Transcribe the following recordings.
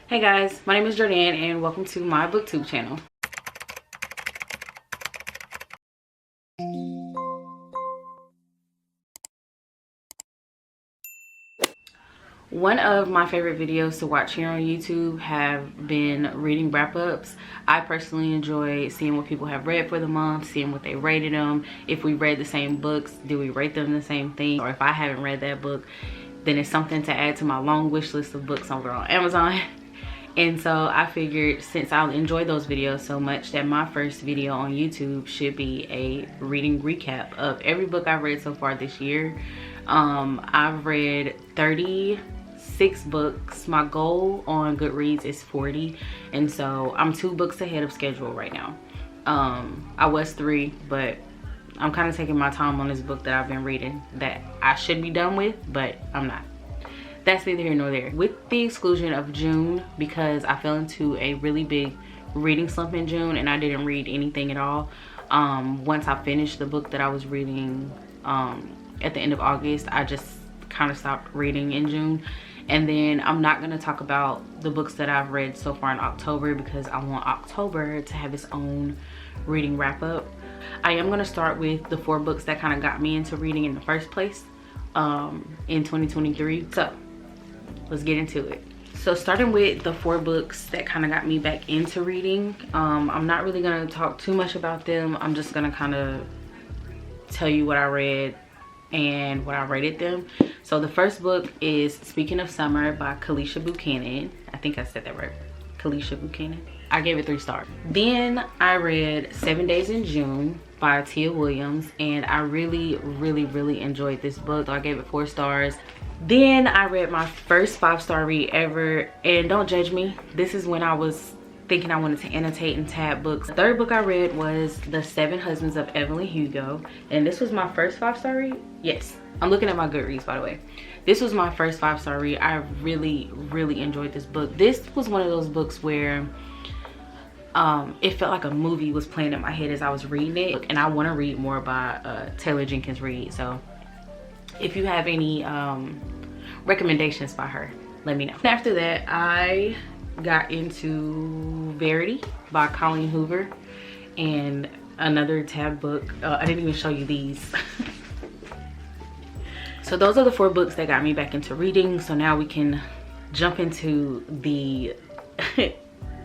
Hey guys, my name is Jordan and welcome to my booktube channel. One of my favorite videos to watch here on YouTube have been reading wrap-ups. I personally enjoy seeing what people have read for the month, seeing what they rated them. If we read the same books, do we rate them the same thing? Or if I haven't read that book, then it's something to add to my long wish list of books over on Amazon. And so I figured, since I enjoy those videos so much, that my first video on YouTube should be a reading recap of every book I've read so far this year. I've read 36 books. My goal on Goodreads is 40, and so I'm 2 books ahead of schedule right now. I was 3, but I'm kind of taking my time on this book that I've been reading that I should be done with, but I'm not. That's neither here nor there. With the exclusion of June, because I fell into a really big reading slump in June and I didn't read anything at all. Once I finished the book that I was reading at the end of August, I just kind of stopped reading in June. And then I'm not going to talk about the books that I've read so far in October because I want October to have its own reading wrap up. I am going to start with the 4 books that kind of got me into reading in the first place in 2023. So let's get into it. So starting with the 4 books that kind of got me back into reading, I'm not really going to talk too much about them. I'm just going to kind of tell you what I read and what I rated them. So the first book is Speaking of Summer by Kalisha Buchanan. I think I said that right. Kalisha Buchanan. I gave it 3 stars. Then I read 7 Days in June by Tia Williams, and I really enjoyed this book. So I gave it 4 stars. Then I read my first 5-star read ever, and don't judge me, this is when I was thinking I wanted to annotate and tab books. The 3rd book I read was The 7 Husbands of Evelyn Hugo, and this was my first 5-star read. Yes, I'm looking at my Goodreads, by the way. This was my first 5-star read. I really enjoyed this book. This was one of those books where it felt like a movie was playing in my head as I was reading it, and I want to read more by Taylor Jenkins Reid. So if you have any recommendations by her, let me know. After that, I got into Verity by Colleen Hoover, and another tab book. I didn't even show you these. So those are the 4 books that got me back into reading. So now we can jump into the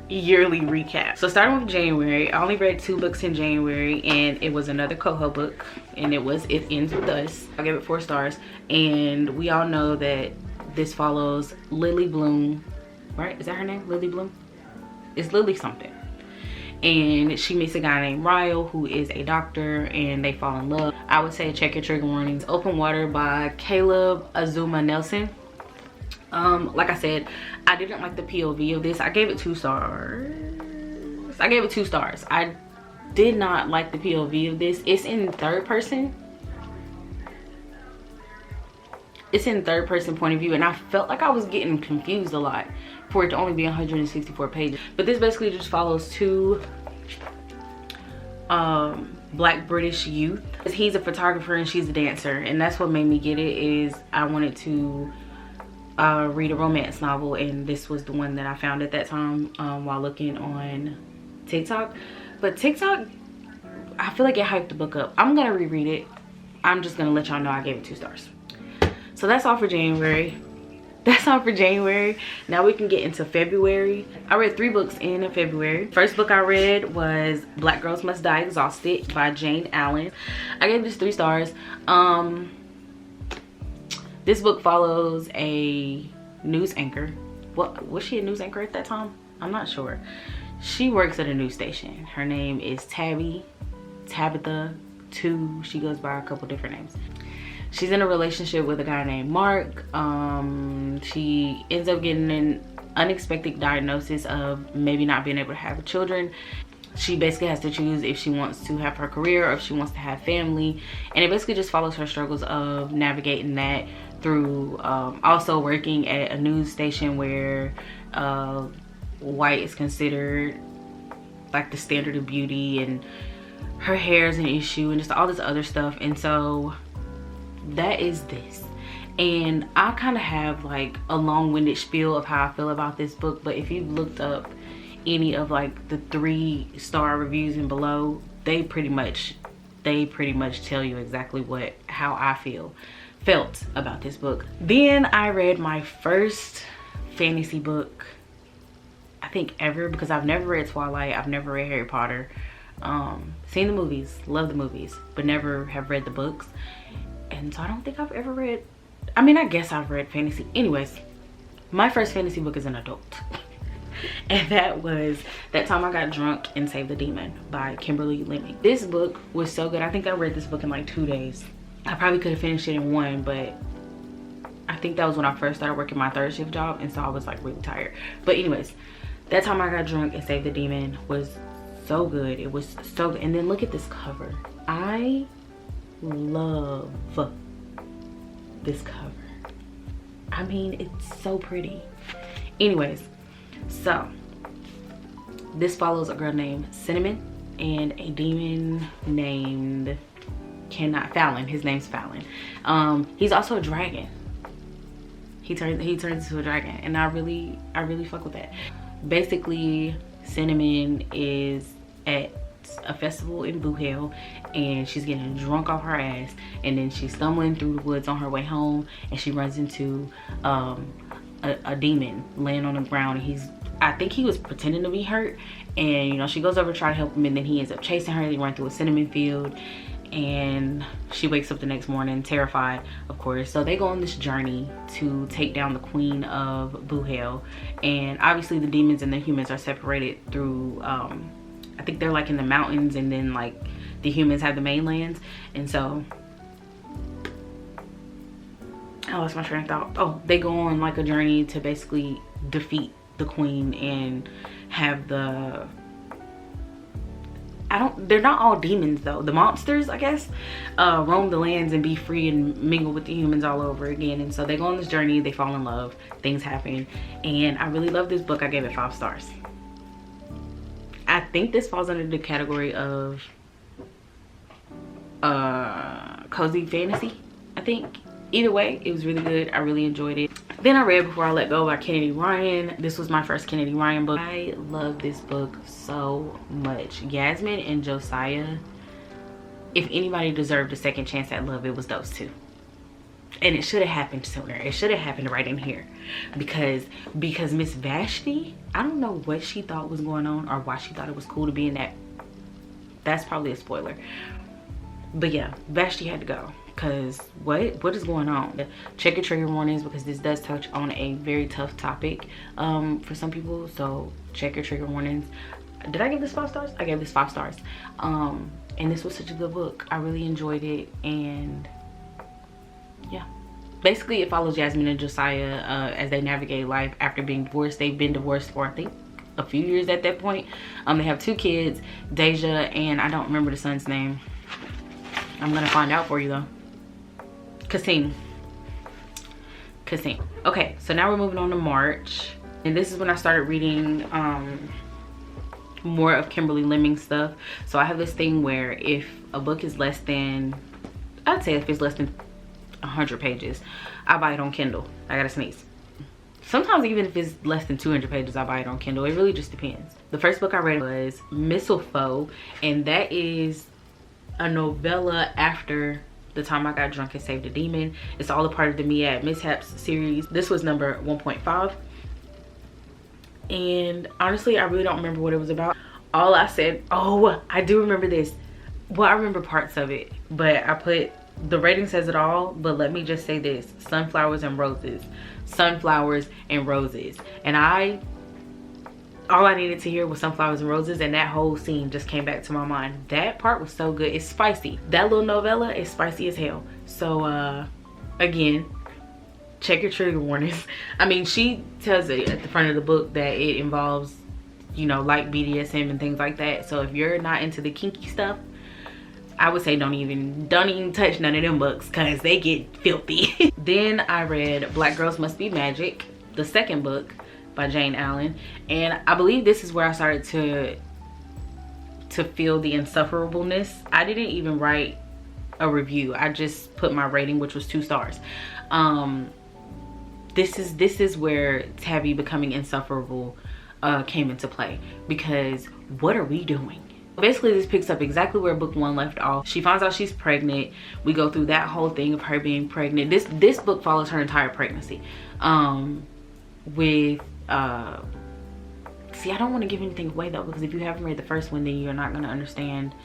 yearly recap. So starting with January, I only read 2 books in January, and it was another Coho book, and it was It Ends With Us. I gave it 4 stars, and we all know that this follows Lily Bloom, right? Is that her name? Lily Bloom? It's Lily something. And she meets a guy named Ryle who is a doctor, and they fall in love. I would say check your trigger warnings. Open Water by Caleb Azuma Nelson. Like I said, I didn't like the POV of this. I gave it 2 stars. I gave it 2 stars. I did not like the POV of this. It's in 3rd person. It's in 3rd person point of view, and I felt like I was getting confused a lot for it to only be 164 pages. But this basically just follows 2 Black British youth. He's a photographer and she's a dancer, and that's what made me get it. Is I wanted to read a romance novel, and this was the one that I found at that time while looking on TikTok. But TikTok, I feel like it hyped the book up. I'm gonna reread it. I'm just gonna let y'all know I gave it 2 stars. So that's all for January. That's all for January. Now we can get into February. I read 3 books in February. First book I read was Black Girls Must Die Exhausted by Jane Allen. I gave this 3 stars. This book follows a news anchor. What was she, a news anchor at that time? I'm not sure. She works at a news station. Her name is Tabitha 2. She goes by a couple different names. She's in a relationship with a guy named Mark. She ends up getting an unexpected diagnosis of maybe not being able to have children. She basically has to choose if she wants to have her career or if she wants to have family, and it basically just follows her struggles of navigating that through also working at a news station where white is considered like the standard of beauty, and her hair is an issue, and just all this other stuff. And so that is this. And I kind of have like a long-winded spiel of how I feel about this book, but if you've looked up any of like the 3-star reviews and below, they pretty much tell you exactly how I felt about this book. Then I read my first fantasy book, I think ever, because I've never read Twilight, I've never read Harry Potter. Seen the movies, love the movies, but never have read the books. And so I don't think I've ever read, I mean, I guess I've read fantasy. Anyways, my first fantasy book is an adult. And that was That Time I Got Drunk and Saved the Demon by Kimberly Lemming. This book was so good. I think I read this book in like 2 days. I probably could have finished it in 1, but I think that was when I first started working my 3rd shift job, and so I was like really tired. But anyways, That Time I Got Drunk and Saved the Demon was so good. It was so good. And then look at this cover. I love this cover. I mean, it's so pretty. Anyways, so this follows a girl named Cinnamon and a demon named Fallon. His name's Fallon. He's also a dragon. He turns into a dragon, and I really fuck with that. Basically, Cinnamon is at a festival in Boo Hill, and she's getting drunk off her ass, and then she's stumbling through the woods on her way home, and she runs into a demon laying on the ground, and I think he was pretending to be hurt, and you know, she goes over to try to help him, and then he ends up chasing her. They run through a cinnamon field, and she wakes up the next morning terrified, of course. So they go on this journey to take down the queen of Boo Hill, and obviously the demons and the humans are separated through I think they're like in the mountains, and then like the humans have the mainlands. And so I lost my train of thought. Oh, they go on like a journey to basically defeat the queen and have they're not all demons though. The monsters, I guess, roam the lands and be free and mingle with the humans all over again. And so they go on this journey, they fall in love, things happen, and I really love this book. I gave it 5 stars. I think this falls under the category of cozy fantasy, I think. Either way, it was really good. I really enjoyed it. Then I read Before I Let Go by Kennedy Ryan. This was my first Kennedy Ryan book. I love this book so much. Yasmin and Josiah, if anybody deserved a second chance at love, it was those two. And it should have happened sooner. It should have happened right in here, because Miss Vashti, I don't know what she thought was going on or why she thought it was cool to be in that. That's probably a spoiler, but yeah, Vashti had to go. Because what is going on? Check your trigger warnings, because this does touch on a very tough topic for some people, so check your trigger warnings. Did I give this 5 stars? I gave this 5 stars. And this was such a good book. I really enjoyed it. And yeah, basically it follows Yasmin and Josiah as they navigate life after being divorced. They've been divorced for I think a few years at that point. They have 2 kids, Deja, and I don't remember the son's name. I'm gonna find out for you though. Kasim. Okay, so now we're moving on to March, and this is when I started reading more of Kimberly Lemming stuff. So I have this thing where if a book is less than, I'd say if it's less than 100 pages, I buy it on Kindle. I gotta sneeze. Sometimes even if it's less than 200 pages, I buy it on Kindle. It really just depends. The first book I read was Mistletoe, and that is a novella after The Time I Got Drunk and Saved a Demon. It's all a part of the Mead Mishaps series. This was number 1.5. And honestly, I really don't remember what it was about. All I said, oh, I do remember this. Well, I remember parts of it, but I put, the rating says it all, but let me just say this: sunflowers and roses. Sunflowers and roses. And all I needed to hear was sunflowers and roses, and that whole scene just came back to my mind. That part was so good. It's spicy. That little novella is spicy as hell. So again, check your trigger warnings. I mean, she tells it at the front of the book that it involves, you know, like BDSM and things like that. So if you're not into the kinky stuff, I would say don't even touch none of them books, because they get filthy. Then I read Black Girls Must Be Magic, the second book by Jane Allen, and I believe this is where I started to feel the insufferableness. I didn't even write a review. I just put my rating, which was 2 stars. This is where Tabby becoming insufferable came into play, because what are we doing? Basically, this picks up exactly where book 1 left off. She finds out she's pregnant. We go through that whole thing of her being pregnant. This book follows her entire pregnancy. See, I don't want to give anything away though, because if you haven't read the first one, then you're not going to understand.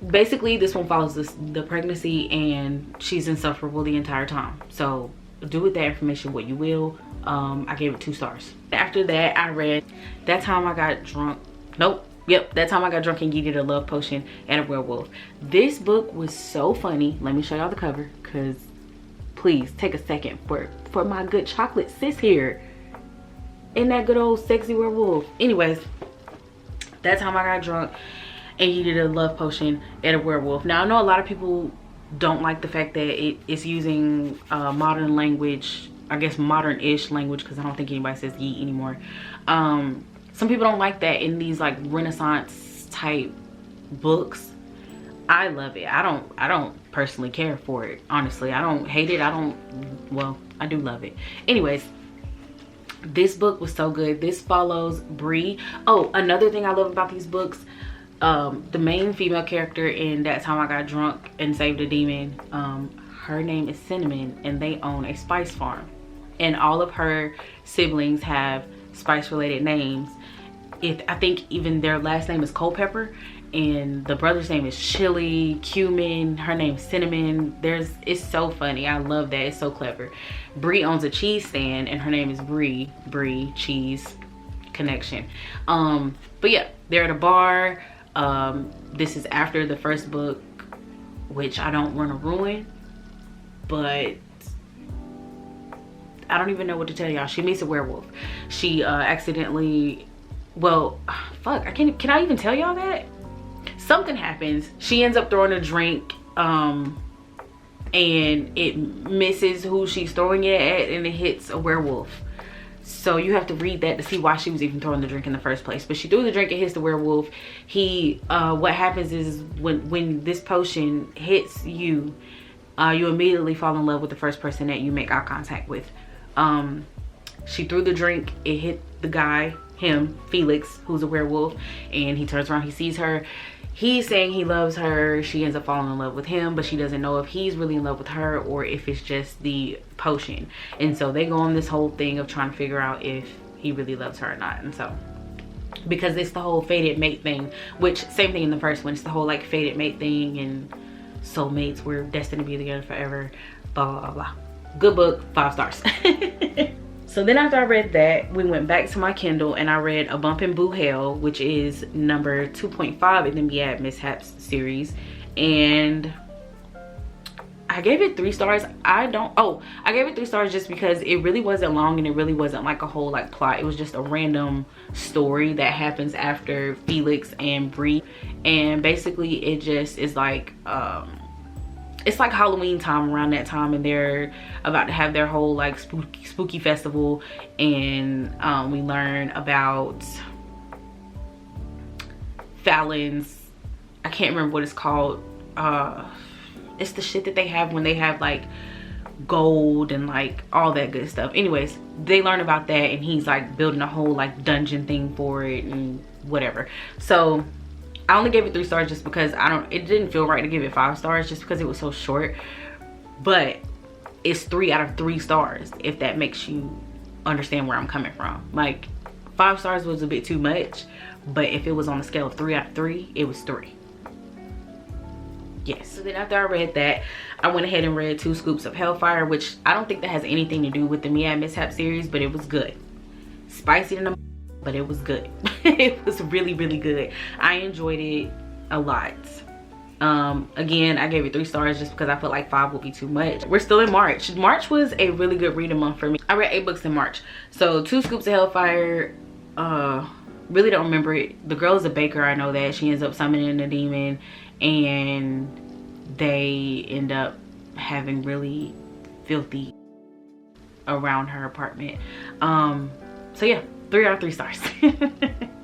Basically, this one follows the pregnancy, and she's insufferable the entire time. So do with that information what you will. I gave it 2 stars. After that, I read That Time I Got Drunk. Nope. Yep, That Time I Got Drunk and Yeeted a Love Potion and a Werewolf. This book was so funny. Let me show y'all the cover, because please take a second for my good chocolate sis here. And that good old sexy werewolf. Anyways, That Time I Got Drunk and Yeeted a Love Potion and a Werewolf. Now, I know a lot of people don't like the fact that it's using modern language. I guess modern-ish language, because I don't think anybody says yeet anymore. Some people don't like that in these like Renaissance type books. I love it. I don't personally care for it, honestly. I don't hate it. Well, I do love it. Anyways, this book was so good. This follows Bree. Oh, another thing I love about these books, the main female character in That Time I Got Drunk and Saved a Demon, her name is Cinnamon, and they own a spice farm, and all of her siblings have spice related names. I think even their last name is Culpepper, and the brother's name is Chili, Cumin, her name's Cinnamon. It's so funny. I love that. It's so clever. Bree owns a cheese stand, and her name is Bree Cheese Connection. But yeah, they're at a bar. This is after the first book, which I don't want to ruin, but I don't even know what to tell y'all. She meets a werewolf. She accidentally, well, fuck, can I even tell y'all that? Something happens. She ends up throwing a drink, and it misses who she's throwing it at, and it hits a werewolf. So you have to read that to see why she was even throwing the drink in the first place. But she threw the drink, it hits the werewolf. What happens is when this potion hits you, you immediately fall in love with the first person that you make eye contact with. She threw the drink, it hit the guy, him, Felix, who's a werewolf, and he turns around, he sees her. He's saying he loves her. She ends up falling in love with him, but she doesn't know if he's really in love with her or if it's just the potion. And so they go on this whole thing of trying to figure out if he really loves her or not. And so, because it's the whole fated mate thing, which same thing in the first one, it's the whole like fated mate thing and soulmates, we're destined to be together forever, blah blah blah blah. Good book, 5 stars. So then after I read that, we went back to my Kindle and I read A Bump in Boo Hell, which is number 2.5 in the Mead Mishaps series, and I gave it 3 stars. I gave it 3 stars just because it really wasn't long, and it really wasn't like a whole like plot. It was just a random story that happens after Felix and Bree, and basically it just is like it's like Halloween time around that time, and they're about to have their whole like spooky festival, and we learn about Fallon's, I can't remember what it's called, it's the shit that they have when they have like gold and like all that good stuff. Anyways, they learn about that, and he's like building a whole like dungeon thing for it and whatever. So I only gave it 3 stars just because it didn't feel right to give it 5 stars just because it was so short. But it's 3 out of 3 stars, if that makes you understand where I'm coming from. Like 5 stars was a bit too much, but if it was on a scale of 3 out of 3, it was 3. Yes. So then after I read that, I went ahead and read 2 Scoops of Hellfire, which I don't think that has anything to do with the Mead Mishap series, but it was good. Spicy than a, but it was good. It was really good. I enjoyed it a lot. Again, I gave it 3 stars just because I felt like 5 would be too much. We're still in March. March was a really good reading month for me. I read 8 books in March. So 2 Scoops of Hellfire, really don't remember it. The girl is a baker, I know that. She ends up summoning a demon, and they end up having really filthy around her apartment. So yeah, 3 out of 3 stars.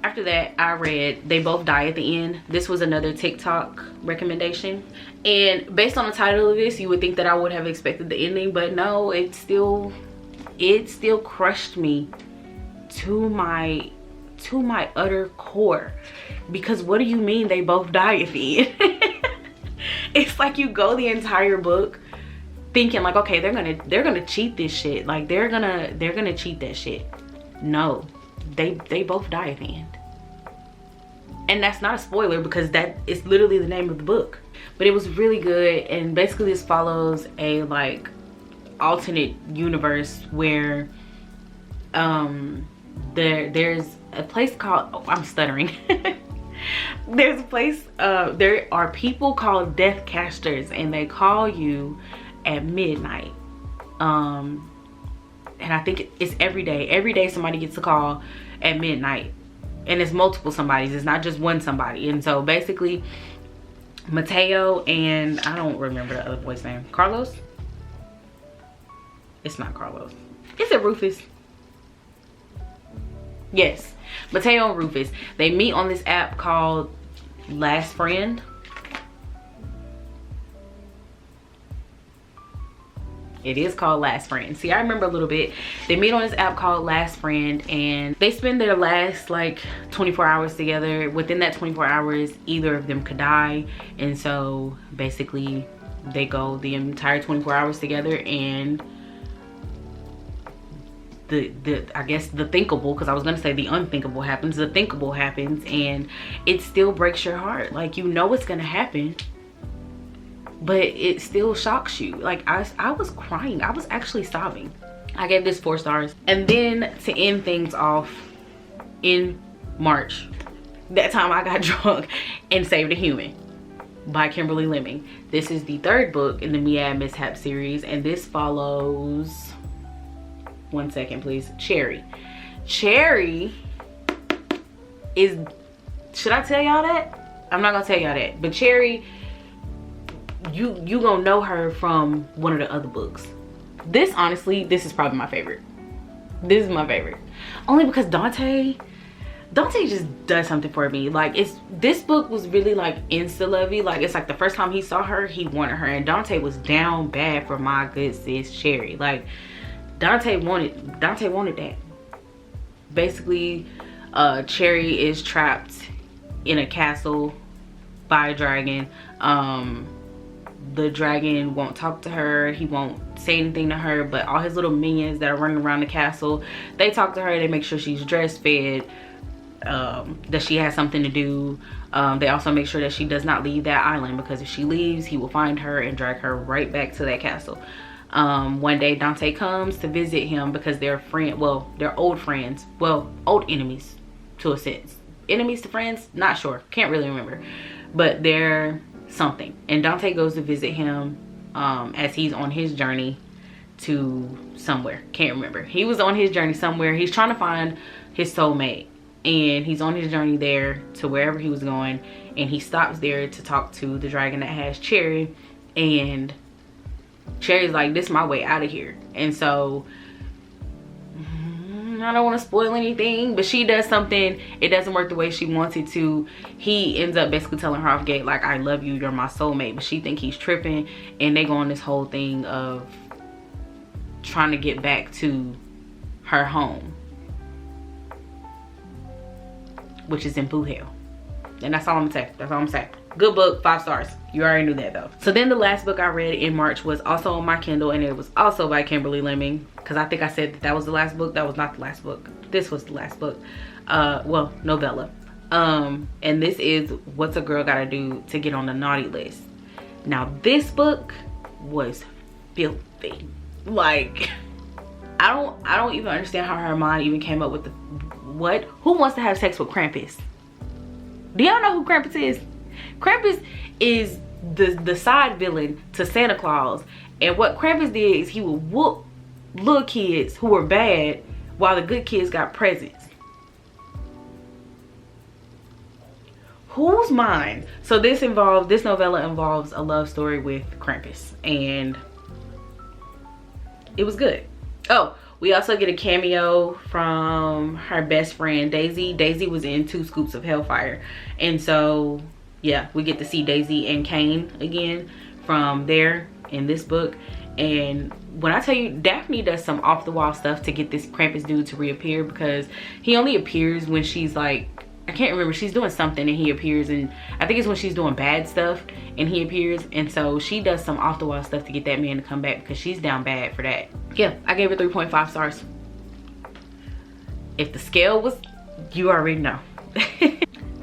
After after that, I read They Both Die at the End. This was another TikTok recommendation. And based on the title of this, you would think that I would have expected the ending, but no, it still crushed me to my utter core. Because what do you mean they both die at the end? It's like you go the entire book thinking like, okay, they're gonna cheat this shit. Like they're gonna cheat that shit. No, they both die at the end. And that's not a spoiler because that is literally the name of the book. But it was really good, and basically this follows a like alternate universe where there's a place called, oh, I'm stuttering. There's a place, there are people called death casters, and they call you at midnight. And I think it's every day somebody gets a call at midnight, and it's multiple somebodies, it's not just one somebody. And so basically Mateo and I don't remember the other boy's name. Carlos? It's not Carlos. Is it Rufus? Yes, Mateo and Rufus, they meet on this app called Last Friend. It is called Last Friend. See, I remember a little bit. They meet on this app called Last Friend, and they spend their last like 24 hours together. Within that 24 hours, either of them could die. And so basically they go the entire 24 hours together, and I guess the thinkable, because I was gonna say the unthinkable happens, the thinkable happens, and it still breaks your heart. Like, you know what's gonna happen, but it still shocks you. Like I was crying. I was actually sobbing. I gave this 4 stars. And then to end things off, in March, that time I got drunk and saved a human by Kimberly Lemming. This is the 3rd book in the Mead Mishap series, and this follows, one second please, Cherry. Cherry is, should I tell y'all that? I'm not gonna tell y'all that, but Cherry, you gonna know her from one of the other books. This, honestly, this is probably my favorite. This is my favorite, only because Dante just does something for me. Like, this book was really like insta lovey. Like, it's like the first time he saw her, he wanted her, and Dante was down bad for my good sis Cherry. Like, Dante wanted that. Basically, Cherry is trapped in a castle by a dragon. The dragon won't talk to her, he won't say anything to her, but all his little minions that are running around the castle, they talk to her, they make sure she's dressed, fed, that she has something to do. They also make sure that she does not leave that island, because if she leaves, he will find her and drag her right back to that castle. One day Dante comes to visit him because they're they're old friends, well, old enemies to a sense. Enemies to friends, not sure, can't really remember, but they're something. And Dante goes to visit him as he's on his journey to somewhere, can't remember. He was on his journey somewhere. He's trying to find his soulmate, and he's on his journey there to wherever he was going, and he stops there to talk to the dragon that has Cherry, and Cherry's like, this is my way out of here. And so I don't want to spoil anything, but she does something, it doesn't work the way she wants it to. He ends up basically telling her off gate, like, I love you, you're my soulmate, but she think he's tripping, and they go on this whole thing of trying to get back to her home, which is in Boo Hell. And that's all I'm gonna say. That's all I'm saying. Good book, 5 stars. You already knew that though. So then the last book I read in March was also on my Kindle, and it was also by Kimberly Lemming, because I think I said that was the last book. That was not the last book. This was the last book. Well, novella. And this is What's a Girl Gotta Do to Get on the Naughty List. Now this book was filthy. Like, I don't even understand how her mind even came up with the, what? Who wants to have sex with Krampus? Do y'all know who Krampus is? Krampus is the side villain to Santa Claus, and what Krampus did is he would whoop little kids who were bad while the good kids got presents. Whose mind? So this novella involves a love story with Krampus, and it was good. Oh, We also get a cameo from her best friend Daisy. Daisy was in 2 Scoops of Hellfire, and so yeah, we get to see Daisy and Kane again from there in this book. And when I tell you, Daphne does some off the wall stuff to get this Krampus dude to reappear, because he only appears when she's like, I can't remember, she's doing something and he appears, and I think it's when she's doing bad stuff and he appears. And so she does some off the wall stuff to get that man to come back, because she's down bad for that. Yeah, I gave it 3.5 stars. If the scale was, you already know.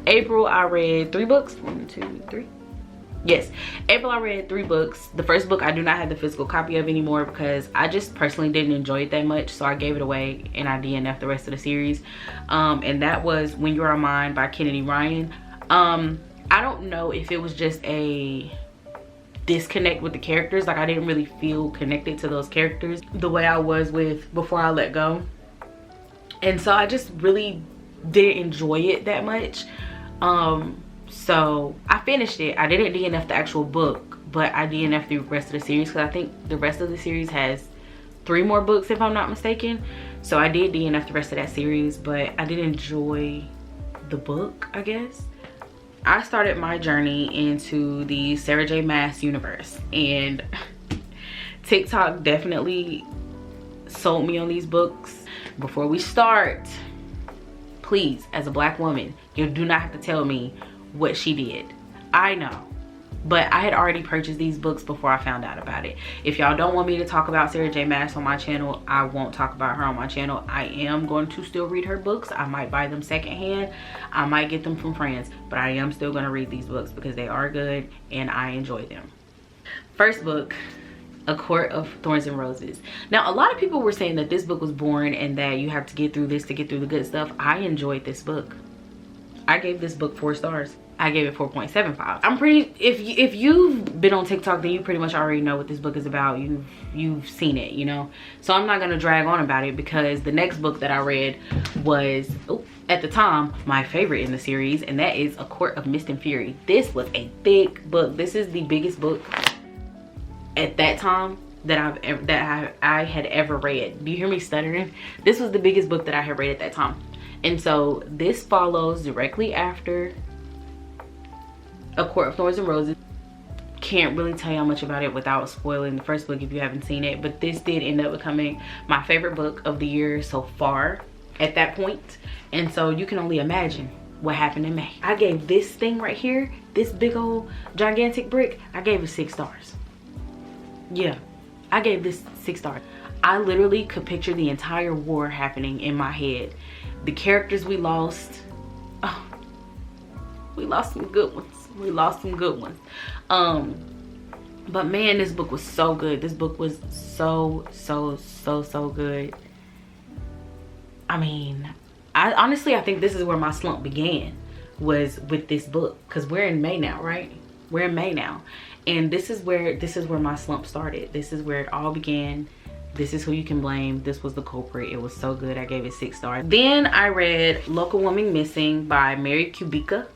April, I read 3 books. 1, 2, 3. Yes, April I read 3 books. The first book I do not have the physical copy of anymore, because I just personally didn't enjoy it that much, so I gave it away and I DNF'd the rest of the series. And that was When You Are Mine by Kennedy Ryan. I don't know if it was just a disconnect with the characters, like I didn't really feel connected to those characters the way I was with Before I Let Go, and so I just really didn't enjoy it that much. So I finished it. I didn't DNF the actual book, but I DNF'd the rest of the series, because I think the rest of the series has 3 more books if I'm not mistaken. So I did DNF the rest of that series, but I did enjoy the book, I guess. I started my journey into the Sarah J Maas universe, and TikTok definitely sold me on these books. Before we start, please, as a black woman, you do not have to tell me what she did. I know, but I had already purchased these books before I found out about it. If y'all don't want me to talk about Sarah J Maas on my channel, I won't talk about her on my channel. I am going to still read her books. I might buy them secondhand, I might get them from friends, but I am still going to read these books because they are good and I enjoy them. First book, A Court of Thorns and Roses. Now, a lot of people were saying that this book was boring and that you have to get through this to get through the good stuff. I enjoyed this book. I gave this book 4 stars. I gave it 4.75. I'm pretty, if you've been on TikTok, then you pretty much already know what this book is about. You've seen it, you know. So I'm not gonna drag on about it, because the next book that I read was, at the time, my favorite in the series, and that is A Court of Mist and Fury. This was a thick book. This is the biggest book at that time that I had ever read. Do you hear me stuttering? This was the biggest book that I had read at that time. And so this follows directly after A Court of Thorns and Roses. Can't really tell you much about it without spoiling the first book if you haven't seen it, but this did end up becoming my favorite book of the year so far at that point. And so you can only imagine what happened in May. I gave this thing right here, this big old gigantic brick, I gave it 6 stars. Yeah, I gave this 6 stars. I literally could picture the entire war happening in my head. The characters we lost, oh, we lost some good ones. We lost some good ones. But man, this book was so good. This book was so good. I mean, I think this is where my slump began, was with this book, because we're in May now, right? We're in May now, and this is where my slump started. This is where it all began. This is who you can blame. This was the culprit. It was so good. I gave it 6 stars. Then I read Local Woman Missing by Mary Kubica.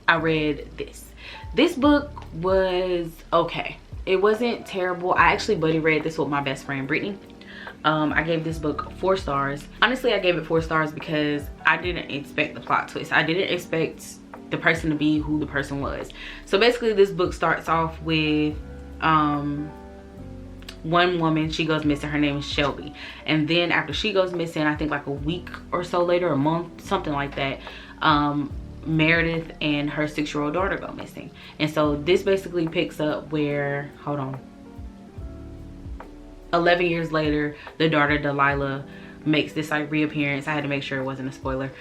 I read this. This book was okay. It wasn't terrible. I actually buddy read this with my best friend Brittany. I gave this book 4 stars. Honestly, I gave it 4 stars because I didn't expect the plot twist. I didn't expect the person to be who the person was. So basically, this book starts off with one woman. She goes missing. Her name is Shelby, and then after she goes missing, I think like a week or so later, a month, something like that, Meredith and her 6-year-old daughter go missing. And so this basically picks up where, hold on, 11 years later, the daughter Delilah makes this like reappearance. I had to make sure it wasn't a spoiler.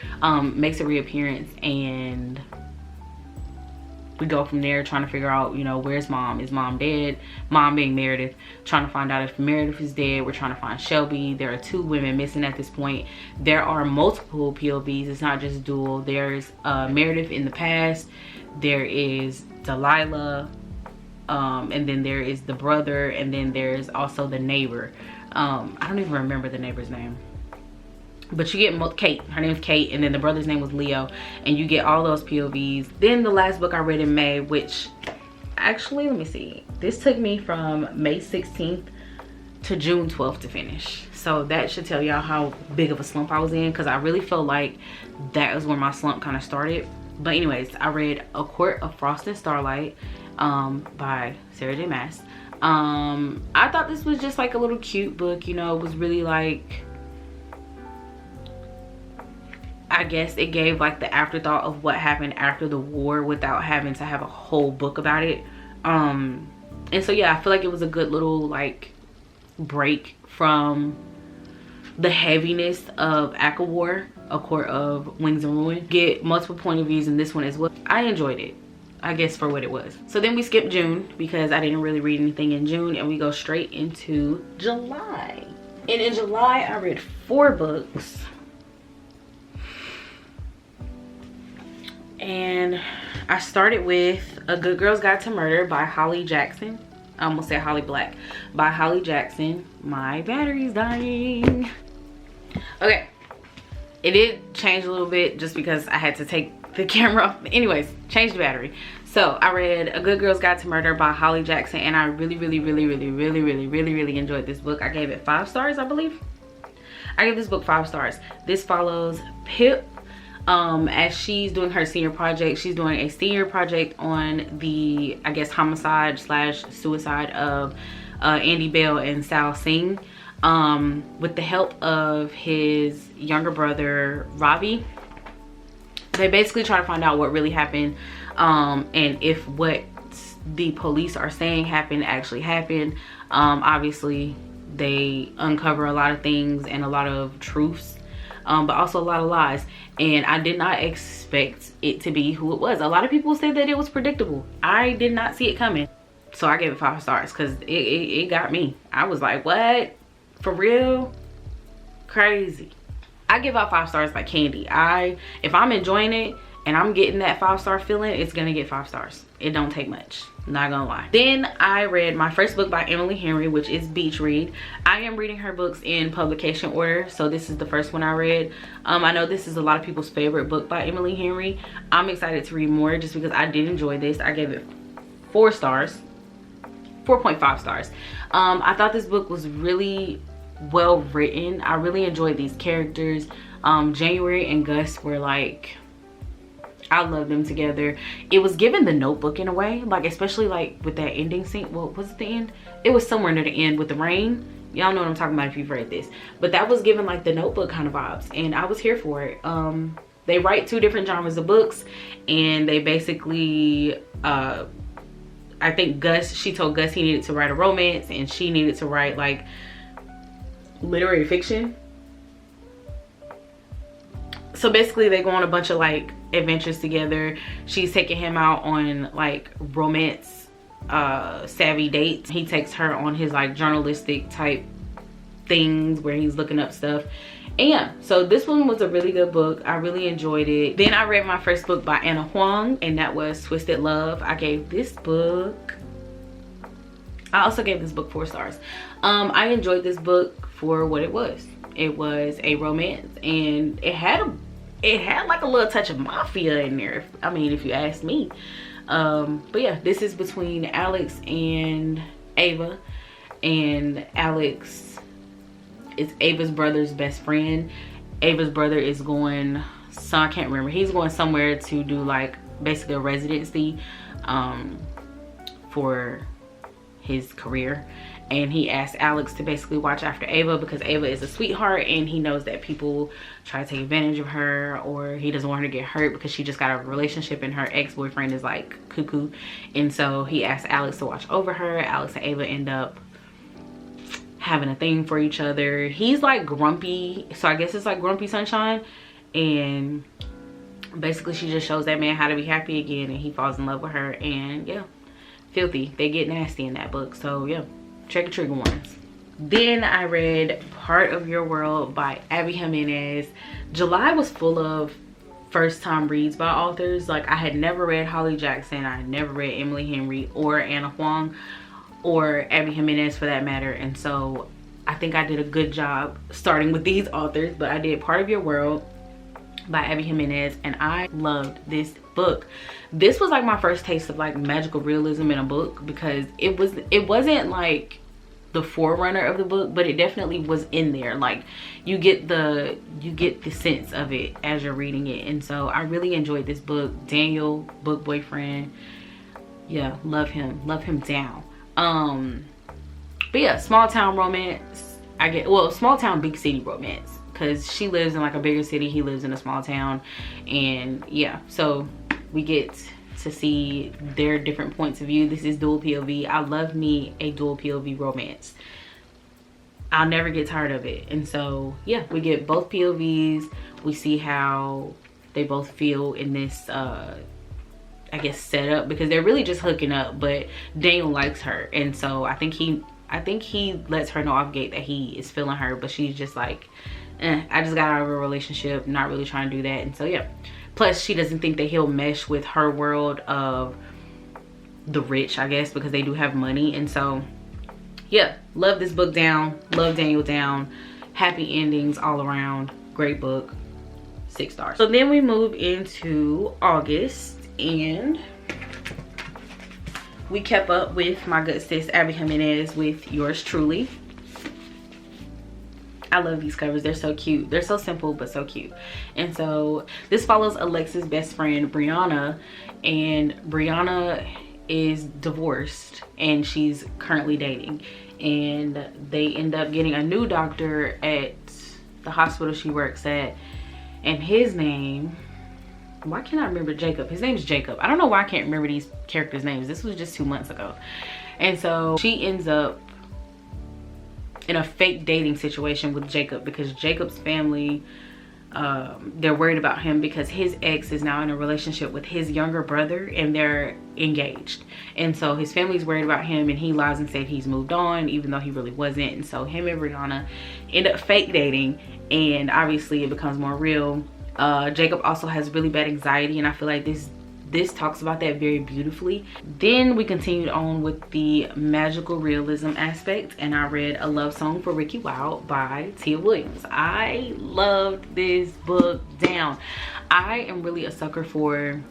Makes a reappearance, and we go from there trying to figure out, you know, where's mom? Is mom dead? Mom being Meredith, trying to find out if Meredith is dead. We're trying to find Shelby. There are 2 women missing at this point. There are multiple POVs. It's not just dual. There's Meredith in the past. There is Delilah. And then there is the brother. And then there's also the neighbor. I don't even remember the neighbor's name. But you get Kate. Her name's Kate, and then the brother's name was Leo, and you get all those POVs. Then the last book I read in May, which actually, let me see, this took me from May 16th to June 12th to finish. So that should tell y'all how big of a slump I was in, because I really felt like that was where my slump kind of started. But anyways, I read A Court of Frost and Starlight by Sarah J Maas. I thought this was just like a little cute book, you know. It was really like, I guess it gave like the afterthought of what happened after the war without having to have a whole book about it. And so yeah, I feel like it was a good little like break from the heaviness of ACOWAR, A Court of Wings and Ruin. Get multiple point of views in this one as well. I enjoyed it, I guess, for what it was. So then we skip June because I didn't really read anything in June, and we go straight into July. And in July I read 4 books. And I started with A Good Girl's Guide to Murder by Holly Jackson. I almost said Holly Black. By Holly Jackson. My battery's dying. Okay. It did change a little bit just because I had to take the camera off. Anyways, changed the battery. So I read A Good Girl's Guide to Murder by Holly Jackson, and I really enjoyed this book. I gave it 5 stars, I believe. I gave this book 5 stars. This follows Pip as she's doing her senior project. She's doing a senior project on the, I guess, homicide slash suicide of Andy Bell and Sal Singh, with the help of his younger brother Ravi. They basically try to find out what really happened, and if what the police are saying happened actually happened. Obviously they uncover a lot of things and a lot of truths, but also a lot of lies. And I did not expect it to be who it was. A lot of people said that it was predictable. I did not see it coming. So I gave it 5 stars because it got me. I was like, what? For real? Crazy. I give out 5 stars like candy. If I'm enjoying it and I'm getting that 5-star feeling, it's gonna get 5 stars. It don't take much, not gonna lie. Then I read my first book by Emily Henry, which is Beach Read. I am reading her books in publication order, so this is the first one I read. I know this is a lot of people's favorite book by Emily Henry. I'm excited to read more just because I did enjoy this. I gave it 4 stars, 4.5 stars. I thought this book was really well written. I really enjoyed these characters. January and Gus were like, I love them together. It was given The Notebook in a way, like especially like with that ending scene. Well, was it the end? It was somewhere near the end with the rain. Y'all know what I'm talking about if you've read this. But that was given like The Notebook kind of vibes, and I was here for it. They write 2 different genres of books, and they basically I think she told Gus he needed to write a romance, and she needed to write like literary fiction. So basically they go on a bunch of like adventures together. She's taking him out on like romance savvy dates. He takes her on his like journalistic type things where he's looking up stuff. And yeah, so this one was a really good book. I really enjoyed it. Then I read my first book by Anna Huang, and that was Twisted Love. I gave this book, I also gave this book 4 stars. I enjoyed this book for what it was. It was a romance, and it had like a little touch of mafia in there, I mean, if you ask me. But yeah, this is between Alex and Ava, and Alex is Ava's brother's best friend. Ava's brother is going, so I can't remember, he's going somewhere to do like basically a residency for his career, and he asked Alex to basically watch after Ava because Ava is a sweetheart, and he knows that people try to take advantage of her, or he doesn't want her to get hurt because she just got a relationship and her ex-boyfriend is like cuckoo. And so he asked Alex to watch over her. Alex and Ava end up having a thing for each other. He's like grumpy, so I guess it's like Grumpy Sunshine, and basically she just shows that man how to be happy again, and he falls in love with her. And yeah, filthy, they get nasty in that book. So yeah, check your trigger warnings. Then I read Part of Your World by Abby Jimenez. July was full of first time reads by authors. Like, I had never read Holly Jackson, I had never read Emily Henry or Anna Huang or Abby Jimenez for that matter, and so I think I did a good job starting with these authors. But I did Part of Your World by Abby Jimenez, and I loved this book. This was like my first taste of like magical realism in a book, because it wasn't like the forerunner of the book, but it definitely was in there. Like you get the sense of it as you're reading it. And so I really enjoyed this book. Daniel, book boyfriend, yeah, love him down. But yeah, small town romance. Small town big city romance, because she lives in like a bigger city, he lives in a small town. And yeah, so we get to see their different points of view. This is dual POV. I love me a dual POV romance. I'll never get tired of it. And so yeah, we get both POVs. We see how they both feel in this I guess setup, because they're really just hooking up, but Daniel likes her. And so I think he lets her know off gate that he is feeling her, but she's just like, I just got out of a relationship, not really trying to do that. And so yeah, plus she doesn't think that he'll mesh with her world of the rich, I guess, because they do have money. And so yeah, love this book down, love Daniel down. Happy endings all around, great book, 6 stars. So then we move into August, and we kept up with my good sis Abby Jimenez with Yours Truly. I love these covers. They're so cute. They're so simple but so cute. And so this follows Alexa's best friend Brianna, and Brianna is divorced and she's currently dating, and they end up getting a new doctor at the hospital she works at, and his name, why can't I remember? Jacob. His name is Jacob. I don't know why I can't remember these characters' names. This was just 2 months ago. And so she ends up in a fake dating situation with Jacob, because Jacob's family, they're worried about him because his ex is now in a relationship with his younger brother and they're engaged. And so his family's worried about him, and he lies and said he's moved on even though he really wasn't. And so him and Brianna end up fake dating, and obviously it becomes more real. Jacob also has really bad anxiety, and I feel like this talks about that very beautifully. Then we continued on with the magical realism aspect, and I read A Love Song for Ricky Wilde by Tia Williams. I loved this book down. I am really a sucker for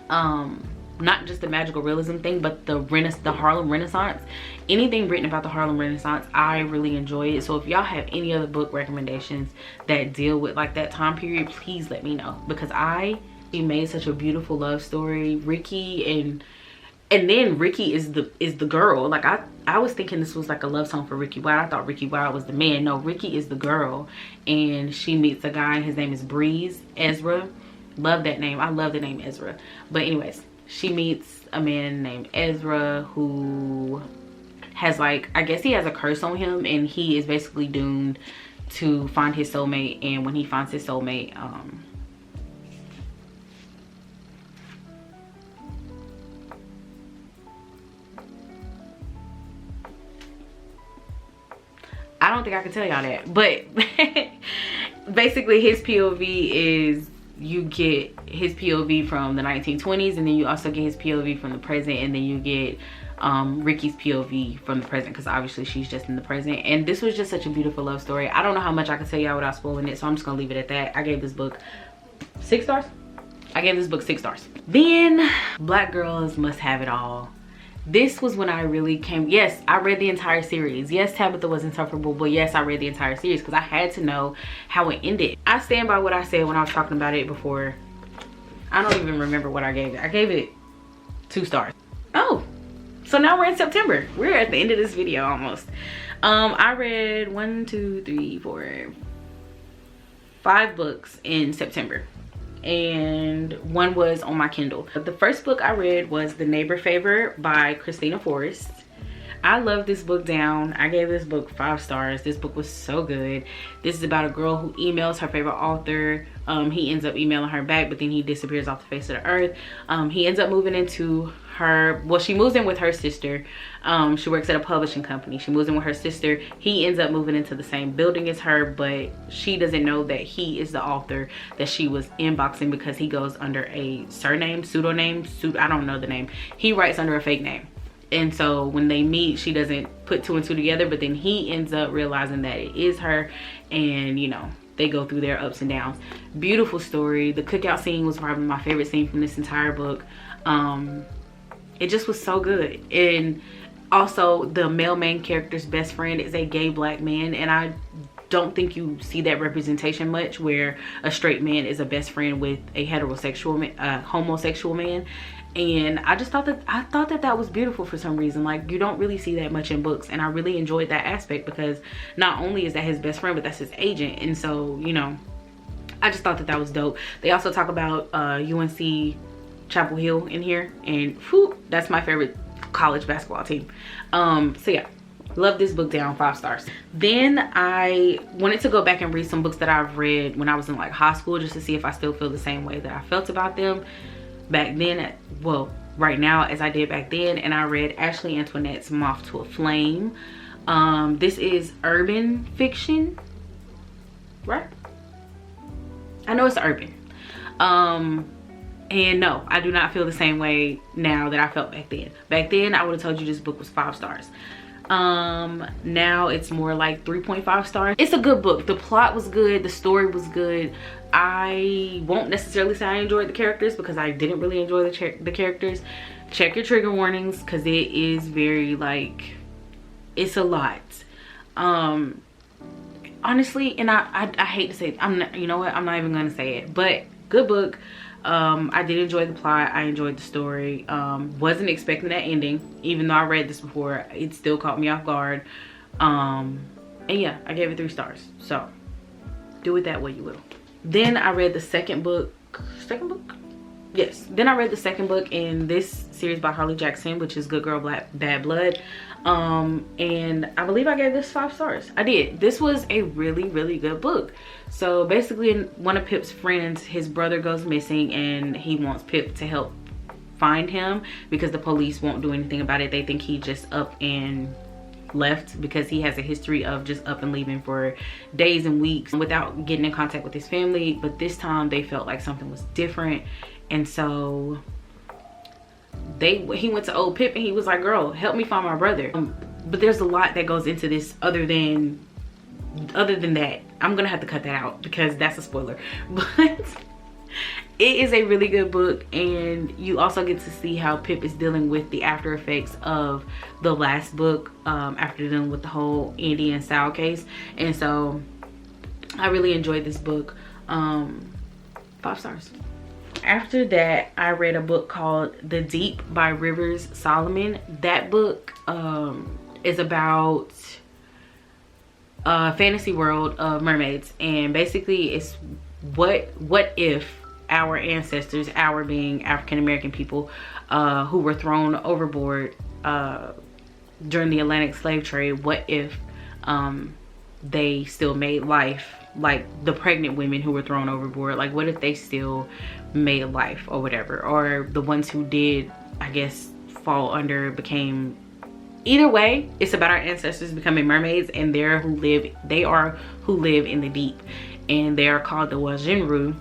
not just the magical realism thing, but the Harlem Renaissance. Anything written about the Harlem Renaissance, I really enjoy it. So if y'all have any other book recommendations that deal with like that time period, please let me know, because he made such a beautiful love story. Ricky and then Ricky is the girl. Like I was thinking this was like a love song for Ricky Wilde. I thought Ricky Wilde was the man. No, Ricky is the girl, and she meets a guy. His name is Breeze Ezra. Love that name. I love the name Ezra. But anyways, she meets a man named Ezra who has, like, I guess he has a curse on him, and he is basically doomed to find his soulmate. And when he finds his soulmate, I don't think I can tell y'all that, but basically his POV is, you get his POV from the 1920s, and then you also get his POV from the present, and then you get Ricky's POV from the present, because obviously she's just in the present. And this was just such a beautiful love story. I don't know how much I can tell y'all without spoiling it, so I'm just gonna leave it at that. I gave this book 6 stars. I gave this book 6 stars. Then Black Girls Must Have It All. This was when I really came, yes, I read the entire series. Yes, Tabitha was insufferable, but yes, I read the entire series because I had to know how it ended. I stand by what I said when I was talking about it before. I don't even remember what I gave it. I gave it 2 stars. Oh, so now we're in September. We're at the end of this video almost. I read 5 books in September, and 1 was on my Kindle. The first book I read was The Neighbor Favor by Christina Forrest. I love this book down. I gave this book 5 stars. This book was so good. This is about a girl who emails her favorite author. He ends up emailing her back, but then he disappears off the face of the earth. He ends up moving into her, well, she moves in with her sister. She works at a publishing company. She moves in with her sister. He ends up moving into the same building as her, but she doesn't know that he is the author that she was inboxing, because he goes under a surname, pseudonym, I don't know the name. He writes under a fake name. And so when they meet, she doesn't put 2 and 2 together, but then he ends up realizing that it is her, and you know, they go through their ups and downs. Beautiful story. The cookout scene was probably my favorite scene from this entire book. It just was so good. And Also, the male main character's best friend is a gay black man, and I don't think you see that representation much, where a straight man is a best friend with a heterosexual man, homosexual man. And I just thought that was beautiful for some reason. Like, you don't really see that much in books, and I really enjoyed that aspect, because not only is that his best friend, but that's his agent. And so, you know, I just thought that was dope. They also talk about UNC Chapel Hill in here, and whew, that's my favorite college basketball team. So yeah, love this book down, 5 stars. Then I wanted to go back and read some books that I've read when I was in like high school, just to see if I still feel the same way that I felt about them back then, well, right now, as I did back then. And I read Ashley Antoinette's Moth to a Flame. This is urban fiction, right? I know it's urban. And no, I do not feel the same way now that I felt back then. Back then, I would have told you this book was 5 stars. Now it's more like 3.5 stars. It's a good book. The plot was good. The story was good. I won't necessarily say I enjoyed the characters, because I didn't really enjoy the characters. Check your trigger warnings, because it is very, like, it's a lot. Honestly, and I hate to say it, you know what, I'm not even gonna say it, but good book. I did enjoy the plot. I enjoyed the story. Wasn't expecting that ending, even though I read this before. It still caught me off guard. And yeah, I gave it 3 stars. So do with that what you will. Then I read the second book. Yes, then I read the second book in this series by Harley Jackson, which is Good Girl Bad Blood. And I believe I gave this 5 stars. I did. This was a really, really good book. So basically, one of Pip's friends, his brother goes missing, and he wants Pip to help find him, because the police won't do anything about it. They think he just up and left, because he has a history of just up and leaving for days and weeks without getting in contact with his family. But this time they felt like something was different, and so he went to old Pip and he was like, girl, help me find my brother. But there's a lot that goes into this other than that. I'm gonna have to cut that out, because that's a spoiler. But it is a really good book, and you also get to see how Pip is dealing with the after effects of the last book, after dealing with the whole Andy and Sal case. And so I really enjoyed this book. 5 stars. After that, I read a book called The Deep by Rivers Solomon. That book is about a fantasy world of mermaids, and basically it's what if our ancestors, our being African American people, who were thrown overboard during the Atlantic slave trade, what if they still made life, like the pregnant women who were thrown overboard? Like, what if they still made life or whatever, or the ones who did, I guess, fall under, became, either way, it's about our ancestors becoming mermaids, and they are who live in the deep, and they are called the Wajinru.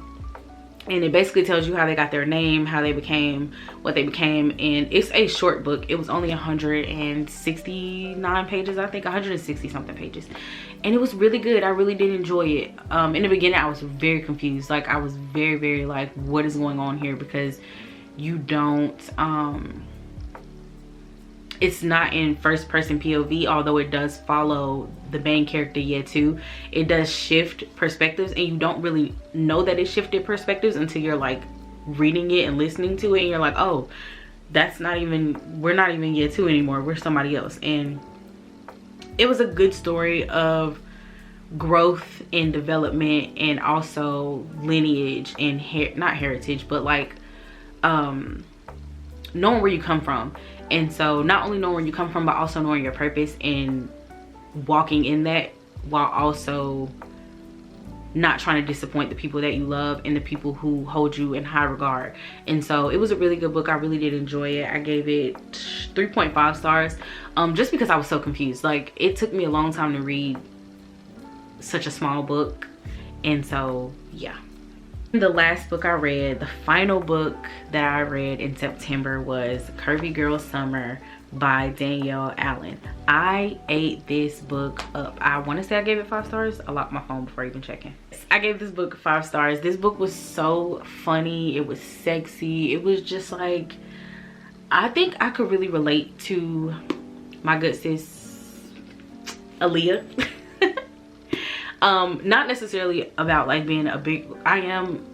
And it basically tells you how they got their name, how they became what they became. And it's a short book. It was only 169 pages, I think, 160 something pages, and it was really good. I really did enjoy it. In the beginning, I was very confused. Like, I was very, very like, what is going on here? Because you don't, it's not in first person POV, although it does follow the main character Yetu. It does shift perspectives, and you don't really know that it shifted perspectives until you're like reading it and listening to it, and you're like, oh, we're not even Yetu anymore, we're somebody else. And it was a good story of growth and development, and also lineage and not heritage, but like knowing where you come from. And so not only knowing where you come from, but also knowing your purpose and walking in that, while also not trying to disappoint the people that you love and the people who hold you in high regard. And so it was a really good book. I really did enjoy it. I gave it 3.5 stars, just because I was so confused. Like, it took me a long time to read such a small book, and so yeah. The last book I read, the final book that I read in September, was Curvy Girl Summer by Danielle Allen. I ate this book up. I want to say I gave it 5 stars. I locked my phone before even checking. I gave this book 5 stars. This book was so funny. It was sexy. It was just like, I think I could really relate to my good sis Aaliyah. Not necessarily about like being a big, I am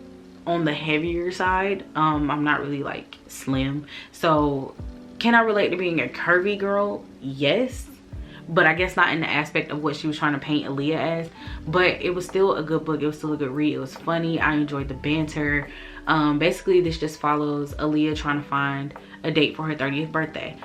on the heavier side. I'm not really like slim, so can I relate to being a curvy girl? Yes, but I guess not in the aspect of what she was trying to paint Aaliyah as. But it was still a good book, it was still a good read, it was funny, I enjoyed the banter. Basically this just follows Aaliyah trying to find a date for her 30th birthday.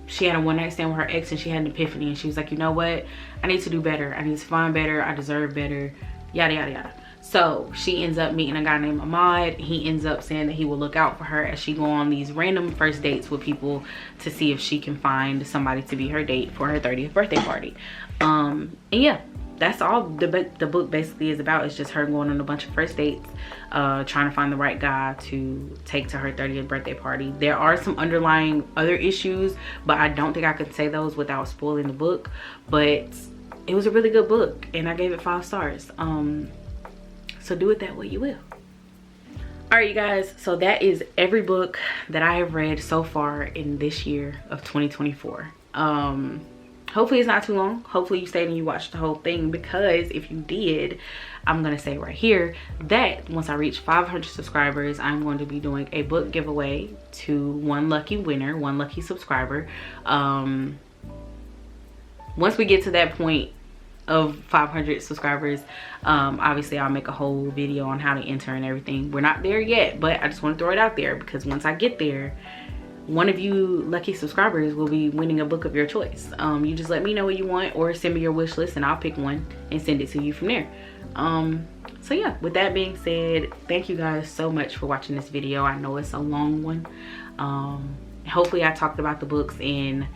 She had a one-night stand with her ex and she had an epiphany, and she was like, you know what, I need to do better, I need to find better, I deserve better, yada yada yada. So she ends up meeting a guy named Ahmad. He ends up saying that he will look out for her as she go on these random first dates with people to see if she can find somebody to be her date for her 30th birthday party. And yeah, that's all the book basically is about. It's just her going on a bunch of first dates, trying to find the right guy to take to her 30th birthday party. There are some underlying other issues, but I don't think I could say those without spoiling the book. But it was a really good book and I gave it 5 stars. So do it that way you will. All right, you guys, so that is every book that I have read so far in this year of 2024. Hopefully it's not too long. Hopefully you stayed and you watched the whole thing, because if you did, I'm gonna say right here that once I reach 500 subscribers, I'm going to be doing a book giveaway to one lucky winner, one lucky subscriber. Once we get to that point of 500 subscribers, obviously I'll make a whole video on how to enter and everything. We're not there yet, but I just want to throw it out there, because once I get there, one of you lucky subscribers will be winning a book of your choice. You just let me know what you want, or send me your wish list and I'll pick one and send it to you from there. So yeah, with that being said, thank you guys so much for watching this video. I know it's a long one. Hopefully I talked about the books in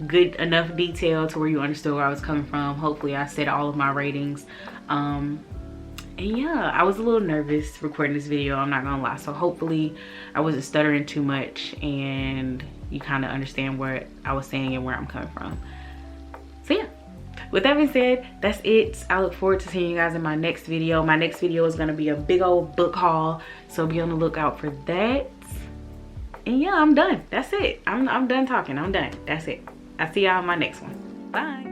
good enough detail to where you understood where I was coming from. Hopefully I said all of my ratings. And yeah, I was a little nervous recording this video, I'm not gonna lie. So hopefully I wasn't stuttering too much and you kind of understand what I was saying and where I'm coming from. So yeah, with that being said, that's it. I look forward to seeing you guys in my next video. My next video is gonna be a big old book haul, so be on the lookout for that. And yeah, I'm done. That's it. I'm done talking. I'm done. That's it. I'll see y'all in my next one. Bye.